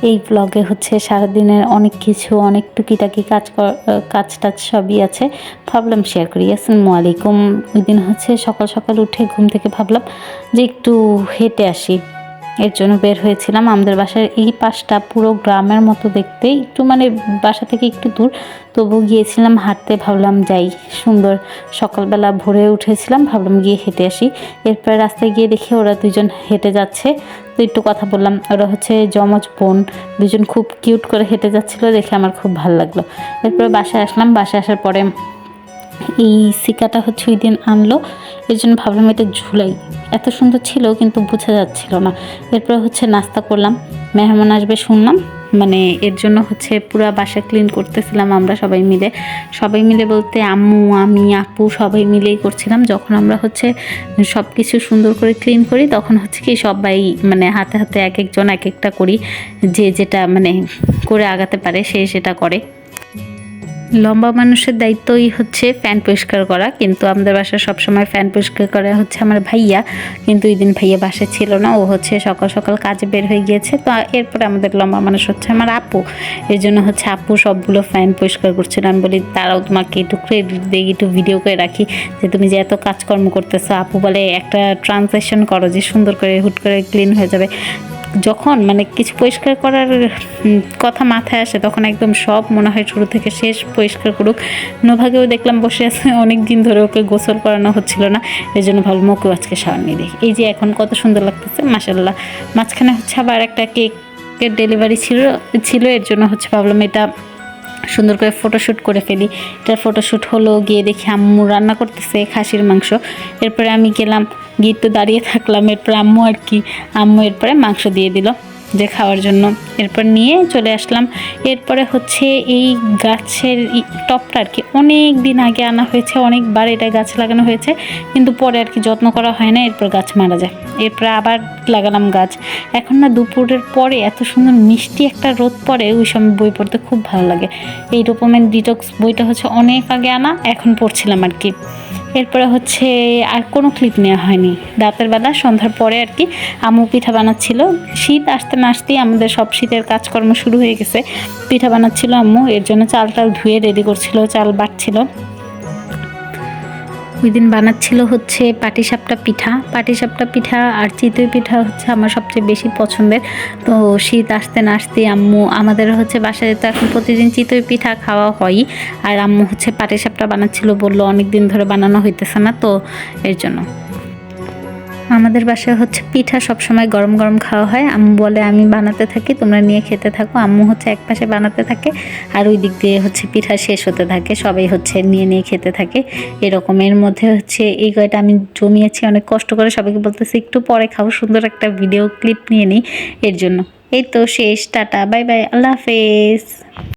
এই ব্লগে হচ্ছে সারাদিনের অনেক কিছু, অনেক টুকিটাকি কাজ টাজ সবই আছে, ভাবলাম শেয়ার করি। আসসালামু আলাইকুম। ওই দিন হচ্ছে সকাল সকাল উঠে ঘুম থেকে ভাবলাম যে একটু হেঁটে আসি, এর জন্য বের হয়েছিলাম। আমাদের বাসার এই পাশটা পুরো গ্রামের মতো দেখতে, একটু মানে বাসা থেকে একটু দূর, তবু গিয়েছিলাম হাঁটতে। ভাবলাম যাই, সুন্দর সকালবেলা ভোরে উঠেছিলাম, ভাবলাম গিয়ে হেঁটে আসি। এরপর রাস্তায় গিয়ে দেখি ওরা দুজন হেঁটে যাচ্ছে, তো একটু কথা বললাম। ওরা হচ্ছে যমজ বোন, দুজন খুব কিউট করে হেঁটে যাচ্ছিলো, দেখে আমার খুব ভালো লাগলো। এরপরে বাসায় আসলাম। বাসায় আসার পরে এই সিকাটা হচ্ছে ওই দিন আনলো, এই জন্য ভাবলাম এটা ঝুলাই। এত সুন্দর ছিল কিন্তু বোঝা যাচ্ছিল না। এরপর হচ্ছে নাস্তা করলাম, মেহমান আসবে শুনলাম, মানে এর জন্য হচ্ছে পুরো বাসা ক্লিন করতেছিলাম আমরা সবাই মিলে বলতে আম্মু, আমি, আপু সবাই মিলেই করছিলাম। যখন আমরা হচ্ছে সব কিছু সুন্দর করে ক্লিন করি তখন হচ্ছে কি সবাই মানে হাতে হাতে এক একজন এক একটা করি, যে যেটা মানে করে আগাতে পারে সে সেটা করে। লম্বা মানুষের দায়িত্বই হচ্ছে ফ্যান পরিষ্কার করা, কিন্তু আমাদের বাসায় সবসময় ফ্যান পরিষ্কার করা হচ্ছে আমার ভাইয়া, কিন্তু ওই দিন ভাইয়া বাসায় ছিল না, ও হচ্ছে সকাল সকাল কাজে বের হয়ে গিয়েছে। তো এরপরে আমাদের লম্বা মানুষ হচ্ছে আমার আপু, এই জন্য হচ্ছে আপু সবগুলো ফ্যান পরিষ্কার করছিল। আমি বলি তারাও তোমাকে একটু ক্রেডিট দিয়ে একটু ভিডিও করে রাখি যে তুমি যে এত কাজকর্ম করতেছো। আপু বলে একটা ট্রান্সলেশন করো যে সুন্দর করে হুট করে ক্লিন হয়ে যাবে। যখন মানে কিছু পরিষ্কার করার কথা মাথায় আসে তখন একদম সব মনে হয় শুরু থেকে শেষ পরিষ্কার করুক। নোভাগেও দেখলাম বসে আছে, অনেক দিন ধরে ওকে গোসল করানো হচ্ছিল না, এই জন্য ভাবলাম ওকেও আজকে শাওয়ার নিয়ে দিই। এই যে এখন কত সুন্দর লাগতেছে মাশাআল্লাহ। মাঝখানে হচ্ছে আবার একটা কেকের ডেলিভারি ছিল, এর জন্য হচ্ছে ভাবলাম এটা সুন্দর করে ফটোশ্যুট করে ফেলি। এটার ফটোশ্যুট হলো, গিয়ে দেখি আম্মু রান্না করতেছে খাসির মাংস। এরপরে আমি গেলাম, গিয়ে তো দাঁড়িয়ে থাকলাম। এরপর আম্মু এরপরে মাংস দিয়ে দিল যে খাওয়ার জন্য। এরপর নিয়ে চলে আসলাম। এরপরে হচ্ছে এই গাছের টপটা আর কি অনেক দিন আগে আনা হয়েছে, অনেকবার এটা গাছ লাগানো হয়েছে, কিন্তু পরে আর কি যত্ন করা হয় না, এরপর গাছ মারা যায়। এরপরে আবার লাগালাম গাছ। এখন না দুপুরের পরে এত সুন্দর মিষ্টি একটা রোদ পড়ে, ওই সময় বই পড়তে খুব ভালো লাগে। এই ডোপামিন ডিটক্স বইটা হচ্ছে অনেক আগে আনা, এখন পড়ছিলাম আর কি। এরপরে হচ্ছে আর কোনো ক্লিপ নেওয়া হয়নি। রাতের বেলা সন্ধ্যার পরে আর কি আম্মু পিঠা বানাচ্ছিল। শীত আসতে না আসতেই আমাদের সব শীতের কাজকর্ম শুরু হয়ে গেছে। পিঠা বানাচ্ছিল আম্মু, এর জন্য চালটাল ধুয়ে রেডি করছিল, চাল বাটছিল। ওই দিন বানাচ্ছিল হচ্ছে পাটিসাপটা পিঠা আর চিতই পিঠা হচ্ছে আমার সবচেয়ে বেশি পছন্দের। তো শীত আসতে না আসতেই আম্মু, আমাদের হচ্ছে বাসায় তো এখন প্রতিদিন চিতই পিঠা খাওয়া হয়ই, আর আম্মু হচ্ছে পাটিসাপটা বানাচ্ছিল, বললো অনেক দিন ধরে বানানো হইতেছে না, তো এর জন্য। আমাদের বাসায় হচ্ছে পিঠা সবসময় গরম গরম খাওয়া হয়। আম্মু বলে আমি বানাতে থাকি, তোমরা নিয়ে খেতে থাকো। আম্মু হচ্ছে এক পাশে বানাতে থাকে আর ওই দিক দিয়ে হচ্ছে পিঠা শেষ হতে থাকে, সবাই হচ্ছে নিয়ে নিয়ে খেতে থাকে। এরকম এর মধ্যে হচ্ছে এই কয়টা আমি জমিয়েছি অনেক কষ্ট করে, সবাইকে বলতেছি একটু পরে খাও, সুন্দর একটা ভিডিও ক্লিপ নিয়ে নিই, এর জন্য। এই তো শেষ, টাটা বাই বাই, আল্লাহ হাফেজ।